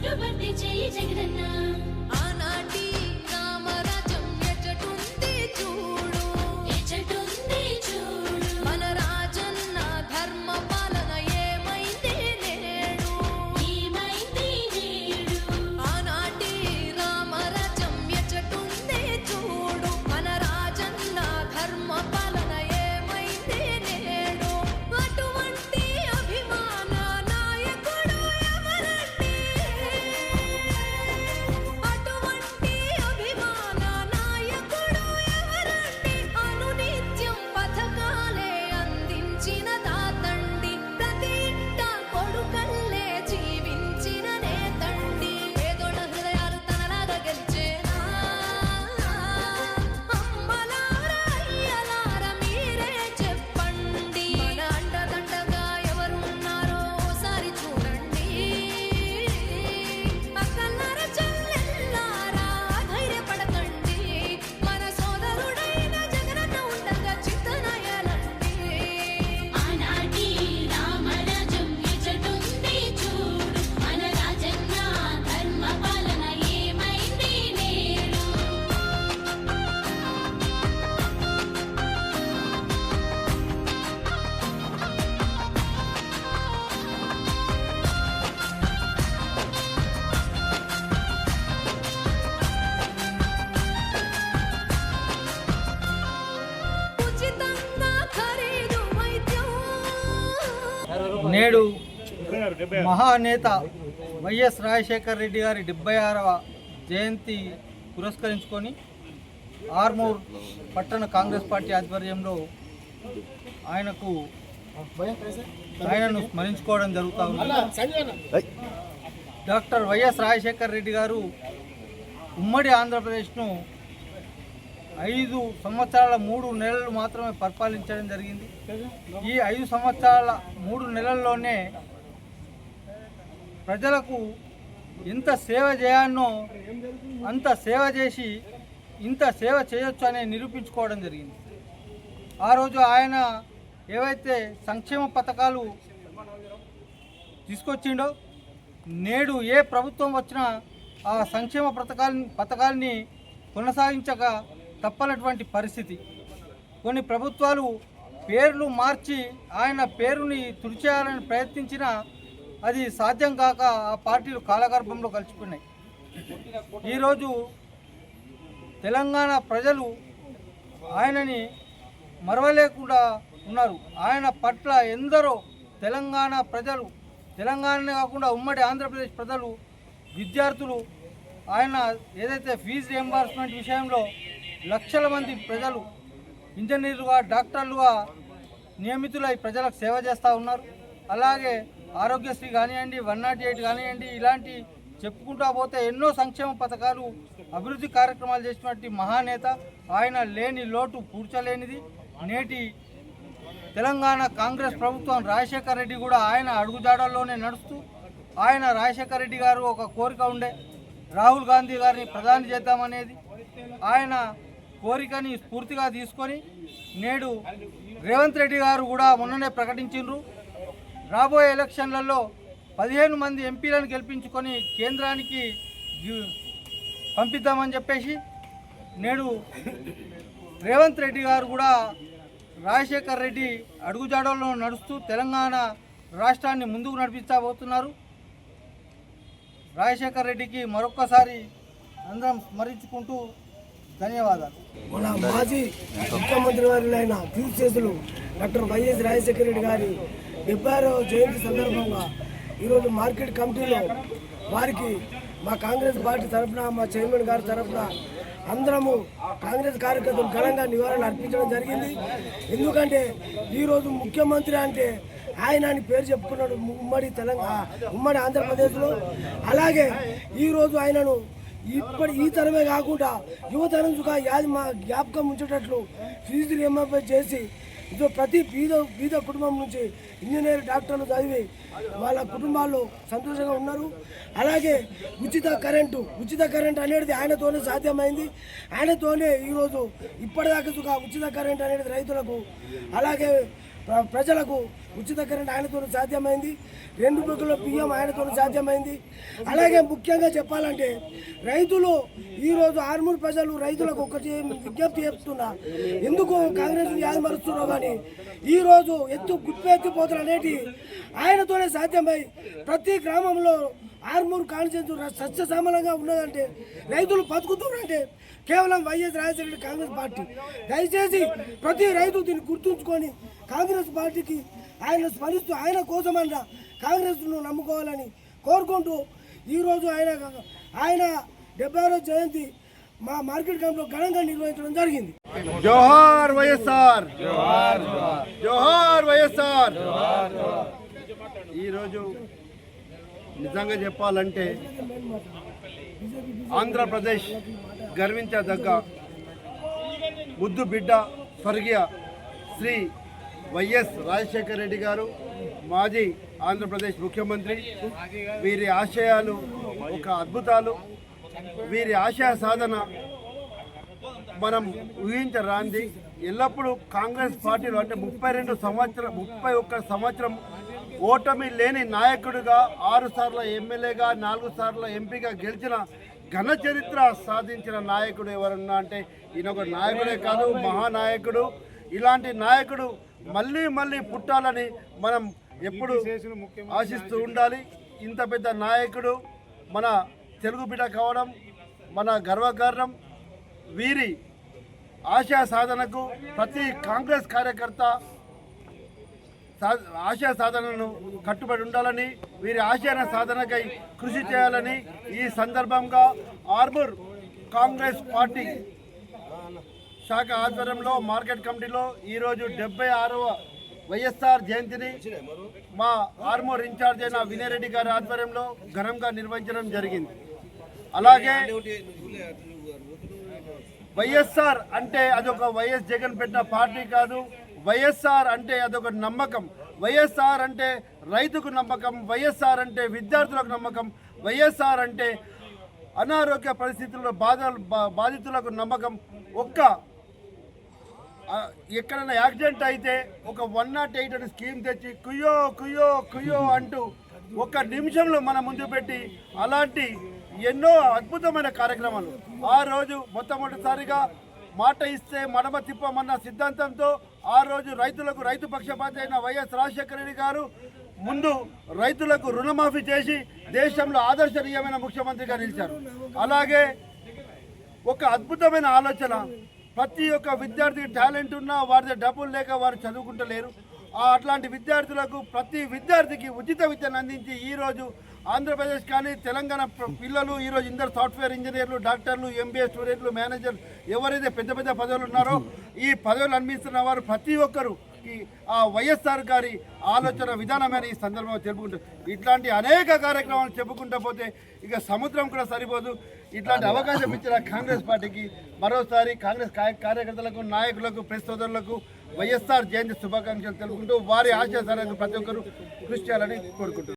పట్టుబట్టి చెయ్యి జగనన్న ఆనాటి రామరాజ్యం ఎచ్చటుంది చూడు ఎచ్చటుంది చూడు మన రాజన్న ధర్మ పాలన ఏమైంది నేడు ఏమైంది నేడు ఆనాటి రామరాజ్యం ఎచ్చటుంది చూడు మన రాజన్న ధర్మ పాలన ఏమైంది నేడు అటువంటి అభిమాన నాయకుడు ఎవరండి అటువంటి అభిమాన నాయకుడు ఎవరండి అనునిత్యం పథకాలే అందించిన తాతండి ప్రతి ఇంట కొడుకల్లే జీవించిన నేతండి పేదోళ్ళ హృదయాలు తనలాగా గెలిచేనా అమ్మలారా అయ్యలారా మీరే చెప్పండి మన అండదండగా ఎవరున్నారో ఓసారి చూడండి అక్కలారా చెల్లెల్లారా ధైర్యపడకండి మన సోదరుడైన జగనన్న ఉండగా చింతనయలండి ఆనాటి రామరాజ్యం ఎచ్చటుంది చూడు మన రాజన్న ధర్మ పాలన ఏమైంది నేడు ఉచితంగా ఖరీదు వైద్యం నేడు మహానేత వైఎస్ రాజశేఖర్ రెడ్డి గారి 76వ జయంతి పురస్కరించుకొని ఆర్మూర్ పట్టణ కాంగ్రెస్ పార్టీ ఆధ్వర్యంలో ఆయనను స్మరించుకోవడం జరుగుతూ ఉంది. డాక్టర్ వైఎస్ రాజశేఖర్ రెడ్డి గారు ఉమ్మడి ఆంధ్రప్రదేశ్ను 5 సంవత్సరాల 3 నెలలు మాత్రమే పరిపాలించడం జరిగింది. ఈ 5 సంవత్సరాల 3 నెలల్లోనే ప్రజలకు ఎంత సేవ చేయాలనో అంత సేవ చేసి ఇంత సేవ చేయొచ్చు అని నిరూపించుకోవడం జరిగింది. ఆ రోజు ఆయన ఏవైతే సంక్షేమ పథకాలు తీసుకొచ్చిండో నేడు ఏ ప్రభుత్వం వచ్చినా ఆ సంక్షేమ పథకాల్ని కొనసాగించక తప్పనటువంటి పరిస్థితి. కొన్ని ప్రభుత్వాలు పేర్లు మార్చి ఆయన పేరుని తుడిచేయాలని ప్రయత్నించినా అది సాధ్యం కాక ఆ పార్టీలు కాలగర్భంలో కలిసిపోయినాయి. ఈరోజు తెలంగాణ ప్రజలు ఆయనని మరవలేకుండా ఉన్నారు. ఆయన పట్ల ఎందరో తెలంగాణ ప్రజలు, తెలంగాణనే కాకుండా ఉమ్మడి ఆంధ్రప్రదేశ్ ప్రజలు, విద్యార్థులు ఆయన ఏదైతే ఫీజు రియంబర్స్మెంట్ విషయంలో లక్షల మంది ప్రజలు ఇంజనీర్లుగా, డాక్టర్లుగా నియమితులై ప్రజలకు సేవ చేస్తూ ఉన్నారు. అలాగే ఆరోగ్యశ్రీ కానివ్వండి, 108 కానివ్వండి, ఇలాంటి చెప్పుకుంటూ పోతే ఎన్నో సంక్షేమ పథకాలు, అభివృద్ధి కార్యక్రమాలు చేసినటువంటి మహానేత. ఆయన లేని లోటు పూడ్చలేనిది. నేటి తెలంగాణ కాంగ్రెస్ ప్రభుత్వం రాజశేఖర్ రెడ్డి కూడా ఆయన అడుగుజాడల్లోనే నడుస్తూ ఆయన రాజశేఖర్ రెడ్డి గారు ఒక కోరిక ఉండే రాహుల్ గాంధీ గారిని ప్రధాని చేద్దామనేది. ఆయన కోరికని స్ఫూర్తిగా తీసుకొని నేడు రేవంత్ రెడ్డి గారు కూడా మొన్ననే ప్రకటించిండ్రు, రాబోయే ఎలక్షన్లలో 15 మంది ఎంపీలను గెలిపించుకొని కేంద్రానికి పంపిద్దామని చెప్పేసి నేడు రేవంత్ రెడ్డి గారు కూడా రాజశేఖర్ రెడ్డి అడుగుజాడల్లో నడుస్తూ తెలంగాణ రాష్ట్రాన్ని ముందుకు నడిపిస్తబోతున్నారు. రాజశేఖర్ రెడ్డికి మరొక్కసారి అందరం స్మరించుకుంటూ ధన్యవాదాలు. మన మాజీ ముఖ్యమంత్రి వారిలైన కీర్తిశేషులు డాక్టర్ వైఎస్ రాజశేఖర రెడ్డి గారి 76వ జయంతి సందర్భంగా ఈరోజు మార్కెట్ కమిటీలో వారికి మా కాంగ్రెస్ పార్టీ తరఫున, మా చైర్మన్ గారి తరఫున అందరము కాంగ్రెస్ కార్యకర్తలు ఘనంగా నివారణ అర్పించడం జరిగింది. ఎందుకంటే ఈరోజు ముఖ్యమంత్రి అంటే ఆయన అని పేరు చెప్పుకున్నాడు ఉమ్మడి ఆంధ్రప్రదేశ్లో. అలాగే ఈరోజు ఆయనను ఈ తరమే కాకుండా యువతరం సుఖ యాది మా జ్ఞాపకం ఉంచేటట్లు ఫీజు రియంబర్స్మెంట్ చేసి ఇదో ప్రతి బీద కుటుంబం నుంచి ఇంజనీర్, డాక్టర్లు చదివి వాళ్ళ కుటుంబాల్లో సంతోషంగా ఉన్నారు. అలాగే ఉచిత కరెంటు అనేది ఆయనతోనే సాధ్యమైంది. ఆయనతోనే ఈరోజు ఇప్పటిదాకా ఉచిత కరెంటు అనేది రైతులకు, అలాగే ప్రజలకు ఉచిత కరెంట్ ఆయనతో సాధ్యమైంది, 2 బుక్కుల బియ్యం ఆయనతో సాధ్యమైంది. అలాగే ముఖ్యంగా చెప్పాలంటే రైతులు ఈరోజు ఆర్మూర్ ప్రజలు రైతులకు ఒకటి విజ్ఞప్తి చేస్తున్నా, ఎందుకు కాంగ్రెస్ యాదమరుస్తున్నారో కానీ ఈరోజు గుప్పెత్తిపోతలు అనేటి ఆయనతోనే సాధ్యమై ప్రతి గ్రామంలో ఆర్మూర్ కాన్స్టిట్యూన్సీ సస్యశ్యామలంగా ఉన్నదంటే, రైతులు బతుకుతున్నారంటే కేవలం వైఎస్ రాజశేఖర రెడ్డి కాంగ్రెస్ పార్టీ. దయచేసి ప్రతి రైతు దీన్ని గుర్తుంచుకొని కాంగ్రెస్ పార్టీకి ఆయన స్మరిస్తూ ఆయన కోసమన్నా కాంగ్రెస్ను నమ్ముకోవాలని కోరుకుంటూ ఈరోజు ఆయన 76వ జయంతి మా మార్కెట్ క్యాంప్లో ఘనంగా నిర్వహించడం జరిగింది. జోహార్ వైఎస్ఆర్, జోహార్ వైఎస్ఆర్. ఈరోజు నిజంగా చెప్పాలంటే ఆంధ్రప్రదేశ్ గర్వించదగ్గ ముద్దు బిడ్డ స్వర్గీయ శ్రీ వైఎస్ రాజశేఖర రెడ్డి గారు, మాజీ ఆంధ్రప్రదేశ్ ముఖ్యమంత్రి. వీరి ఆశయాలు ఒక అద్భుతాలు. వీరి ఆశయ సాధన మనం ఊహించరాంది. ఎల్లప్పుడూ కాంగ్రెస్ పార్టీలో అంటే 31 సంవత్సరం ఓటమి లేని నాయకుడిగా, 6 సార్ల ఎమ్మెల్యేగా, 4 సార్ల ఎంపీగా గెలిచిన ఘన చరిత్ర సాధించిన నాయకుడు ఎవరన్నా అంటే ఈయన ఒక నాయకుడే కాదు, మహానాయకుడు. ఇలాంటి నాయకుడు మళ్ళీ మళ్ళీ పుట్టాలని మనం ఎప్పుడు ఆశిస్తూ ఉండాలి. ఇంత పెద్ద నాయకుడు మన తెలుగు బిడ్డ కావడం మన గర్వకారణం. వీరి ఆశయ సాధనకు ప్రతి కాంగ్రెస్ కార్యకర్త ఆశయ సాధనను కట్టుబడి ఉండాలని, వీరి ఆశయ సాధనకై కృషి చేయాలని ఈ సందర్భంగా ఆర్మూర్ కాంగ్రెస్ పార్టీ శాఖ ఆధ్వర్యంలో మార్కెట్ కమిటీలో ఈరోజు 76వ వైఎస్ఆర్ జయంతిని మా ఆర్మూర్ ఇన్ఛార్జ్ అయిన వినయ్ రెడ్డి గారి ఆధ్వర్యంలో ఘనంగా నిర్వహించడం జరిగింది. అలాగే వైఎస్ఆర్ అంటే అదొక వైఎస్ జగన్ పెట్టిన పార్టీ కాదు. వైఎస్ఆర్ అంటే అదొక నమ్మకం. వైఎస్ఆర్ అంటే రైతుకు నమ్మకం. వైఎస్ఆర్ అంటే విద్యార్థులకు నమ్మకం. వైఎస్ఆర్ అంటే అనారోగ్య పరిస్థితుల్లో బాధితులకు నమ్మకం. ఎక్కడైనా యాక్సిడెంట్ అయితే ఒక 108 అనే స్కీమ్ తెచ్చి కుయ్యో కుయ్యో కుయ్యో అంటూ 1 నిమిషంలో మన ముందు పెట్టి అలాంటి ఎన్నో అద్భుతమైన కార్యక్రమాలు. ఆ రోజు మొట్టమొదటిసారిగా మాట ఇస్తే మడమ తిప్పమన్న సిద్ధాంతంతో ఆ రోజు రైతు పక్షపాతి అయిన వైఎస్ రాజశేఖర రెడ్డి గారు ముందు రైతులకు రుణమాఫీ చేసి దేశంలో ఆదర్శనీయమైన ముఖ్యమంత్రిగా నిలిచారు. అలాగే ఒక అద్భుతమైన ఆలోచన, ప్రతి ఒక్క విద్యార్థికి టాలెంట్ ఉన్నా వారి డబ్బులు లేక వారు చదువుకుంటలేరు. అట్లాంటి విద్యార్థులకు ప్రతి విద్యార్థికి ఉచిత విద్యను అందించి ఈరోజు ఆంధ్రప్రదేశ్ కానీ తెలంగాణ పిల్లలు ఈరోజు ఇందరు సాఫ్ట్వేర్ ఇంజనీర్లు, డాక్టర్లు, ఎంబీఏ స్టూడెంట్లు, మేనేజర్లు ఎవరైతే పెద్ద పెద్ద పదవులు ఉన్నారో ఈ పదవులు అందిస్తున్న వారు ప్రతి ఒక్కరు ఆ వైఎస్ఆర్ గారి ఆలోచన విధానమైన ఈ సందర్భంగా చెప్పుకుంటారు. ఇట్లాంటి అనేక కార్యక్రమాలు చెప్పుకుంటూ పోతే ఇక సముద్రం కూడా సరిపోదు. ఇట్లాంటి అవకాశం ఇచ్చిన కాంగ్రెస్ పార్టీకి మరోసారి కాంగ్రెస్ కార్యకర్తలకు, నాయకులకు, ప్రెస్ సోదరులకు వైఎస్ఆర్ జయంతి శుభాకాంక్షలు తెలుపుకుంటూ వారి ఆశయాలకు ప్రతి ఒక్కరు కృషి చేయాలని కోరుకుంటున్నారు.